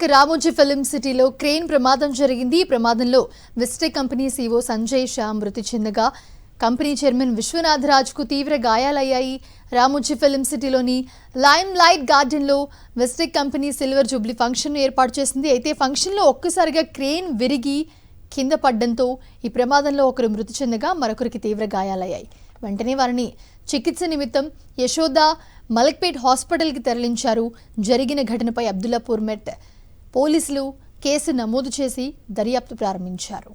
Ramoji film సిటీలో crane ప్రమాదం జరిగింది. ఈ ప్రమాదంలో విస్టెక్ కంపెనీ సీఈఓ సంజయ్ షా మృతి చెందగా కంపెనీ చైర్మన్ విశ్వనాథ్ రాజ్కు తీవ్ర గాయాలయ్యాయి. రామోజీ ఫిల్మ్ సిటీలోని లైమ్ లైట్ గార్డెన్లో విస్టెక్ కంపెనీ సిల్వర్ జూబ్లీ ఫంక్షన్ ఏర్పాటు చేసింది. అయితే ఫంక్షన్లో ఒక్కసారిగా క్రేన్ విరిగి కింద పడడంతో ఈ ప్రమాదంలో ఒకరు మృతి చెందగా మరొకరికి తీవ్ర గాయాలయ్యాయి. వెంటనే వారిని చికిత్స నిమిత్తం యశోద మలక్పేట్ హాస్పిటల్కి తరలించారు. జరిగిన ఘటనపై అబ్దుల్లాపూర్ మెట్ పోలీసులు కేసు నమోదు చేసి దర్యాప్తు ప్రారంభించారు.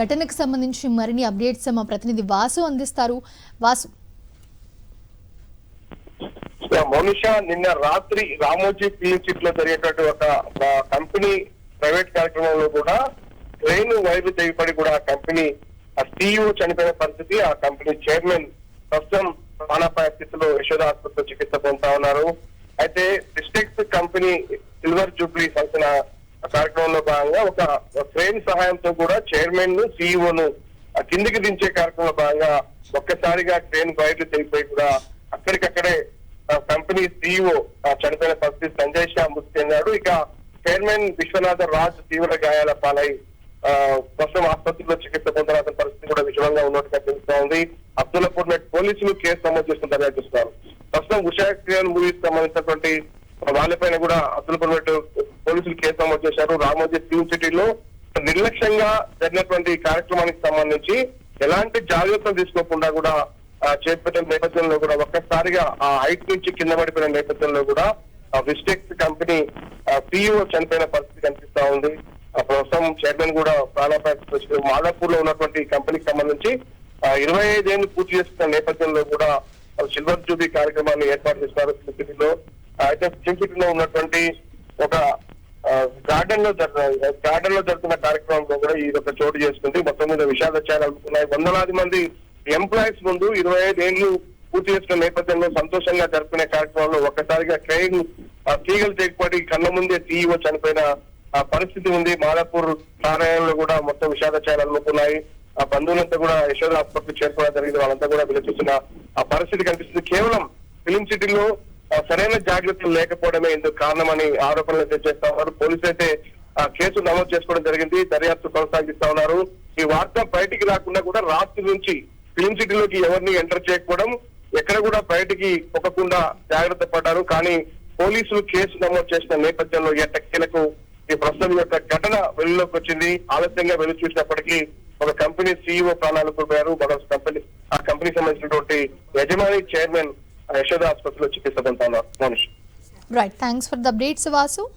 ఘటనకు సంబంధించి మరిన్ని అప్డేట్స్ మా ప్రతినిధి వాసు అందిస్తారు. వాసు, మోనిషా, నిన్న రాత్రి రామోజీ ఫిల్మ్ సిటీలో జరిగేటట్టు ఒక కంపెనీ ప్రైవేట్ కార్యక్రమంలో కూడా ట్రైన్ వైర్లు తెగిపడి కూడా ఆ కంపెనీ సీఈఓ చనిపోయిన పరిస్థితి. ఆ కంపెనీ చైర్మన్ ప్రస్తుతం ప్రాణాపాయ స్థితిలో యశోద ఆసుపత్రిలో చికిత్స పొందుతా ఉన్నారు. అయితే district company silver Jubilee function కార్యక్రమంలో భాగంగా ఒక ట్రైన్ సహాయంతో కూడా చైర్మన్ ను సీఈఓను కిందికి దించే కార్యక్రమంలో భాగంగా ఒక్కసారిగా ట్రైన్ వైర్లు తెగిపోయి కూడా అక్కడికక్కడే కంపెనీ సీఈఓ చనిపోయిన పరిస్థితి. సంజయ్ షా మృతి చెందాడు. ఇక చైర్మన్ విశ్వనాథ రాజ్ తీవ్ర గాయాల పాలై ప్రస్తుతం ఆసుపత్రిలో చికిత్స పొందాల్సిన పరిస్థితి కూడా విషమంగా ఉన్నట్టుగా తెలుస్తా ఉంది. అబ్దుల్లాపూర్ మెట్ పోలీసులు కేసు నమోదు చేస్తున్న దర్యాప్తున్నారు. ప్రస్తుతం ఉషా క్రియాన్ మూవీకి సంబంధించినటువంటి వాళ్ళపైన కూడా అబ్దుల్లాపూర్ మెట్ పోలీసులు కేసు నమోదు చేశారు. రామోజీ ఫిల్మ్ సిటీలో నిర్లక్ష్యంగా జరిగినటువంటి కార్యక్రమానికి సంబంధించి ఎలాంటి జాగ్రత్తలు తీసుకోకుండా కూడా చేపట్టిన నేపథ్యంలో కూడా ఒక్కసారిగా ఆ హైట్ నుంచి కింద పడిపోయిన నేపథ్యంలో కూడా విస్టెక్ కంపెనీ సీఈఓ చనిపోయిన పరిస్థితి కనిపిస్తా ఉంది. ప్రస్తుతం చైర్మన్ కూడా ప్రాణాపాయ మాదాపూర్ లో ఉన్నటువంటి కంపెనీకి సంబంధించి 25 ఏళ్లు పూర్తి చేసుకున్న నేపథ్యంలో కూడా సిల్వర్ జూబీ కార్యక్రమాన్ని ఏర్పాటు చేస్తారు ఫిల్మ్ సిటీలో. అయితే ఫిల్మ్ సిటీలో ఉన్నటువంటి ఒక గార్డెన్ లో జరుగుతున్న కార్యక్రమంలో కూడా ఇది ఒక చోటు చేసుకుంది. మొత్తం మీద విషాద ఛాయలు అందుకున్నాయి. వందలాది మంది ఎంప్లాయీస్ ముందు 25 ఏళ్లు పూర్తి చేసుకున్న నేపథ్యంలో సంతోషంగా జరుపుకునే కార్యక్రమంలో ఒక్కసారిగా ట్రైన్ తీగలు తెగిపడి కళ్ళ ముందే సీఈఓ చనిపోయిన పరిస్థితి ఉంది. మాదాపూర్ కార్యాలయంలో కూడా మొత్తం విషాద ఛాయలు అందుకున్నాయి. ఆ బంధువులంతా కూడా యశోద ఆసుపత్రికి చేరుకోవడం జరిగింది. వాళ్ళంతా కూడా విలపిస్తున్న ఆ పరిస్థితి కనిపిస్తుంది. కేవలం ఫిల్మ్ సిటీలో సరైన జాగ్రత్తలు లేకపోవడమే ఇందుకు కారణమని ఆరోపణలు చేస్తా ఉన్నారు. పోలీసులు అయితే కేసు నమోదు చేసుకోవడం జరిగింది. దర్యాప్తు కొనసాగిస్తా ఉన్నారు. ఈ వార్త బయటికి రాకుండా కూడా రాత్రి నుంచి ఫిల్మ్ సిటీలోకి ఎవరిని ఎంటర్ చేయకపోవడం, ఎక్కడ కూడా బయటికి పొక్కకుండా జాగ్రత్త పడ్డారు. కానీ పోలీసులు కేసు నమోదు చేసిన నేపథ్యంలో ఎట్టకేలకు ఈ ప్రస్తుతం యొక్క ఘటన వెలుగులోకి వచ్చింది. ఆలస్యంగా వెలుగు చూసినప్పటికీ ఒక కంపెనీ సీఈఓ ప్రాణాలు కోల్పోయారు. ఆ కంపెనీకి సంబంధించినటువంటి యజమాని చైర్మన్ యశోద ఆసుపత్రిలో చికిత్స పొందుతున్నారు. Right, thanks for the updates Vasu.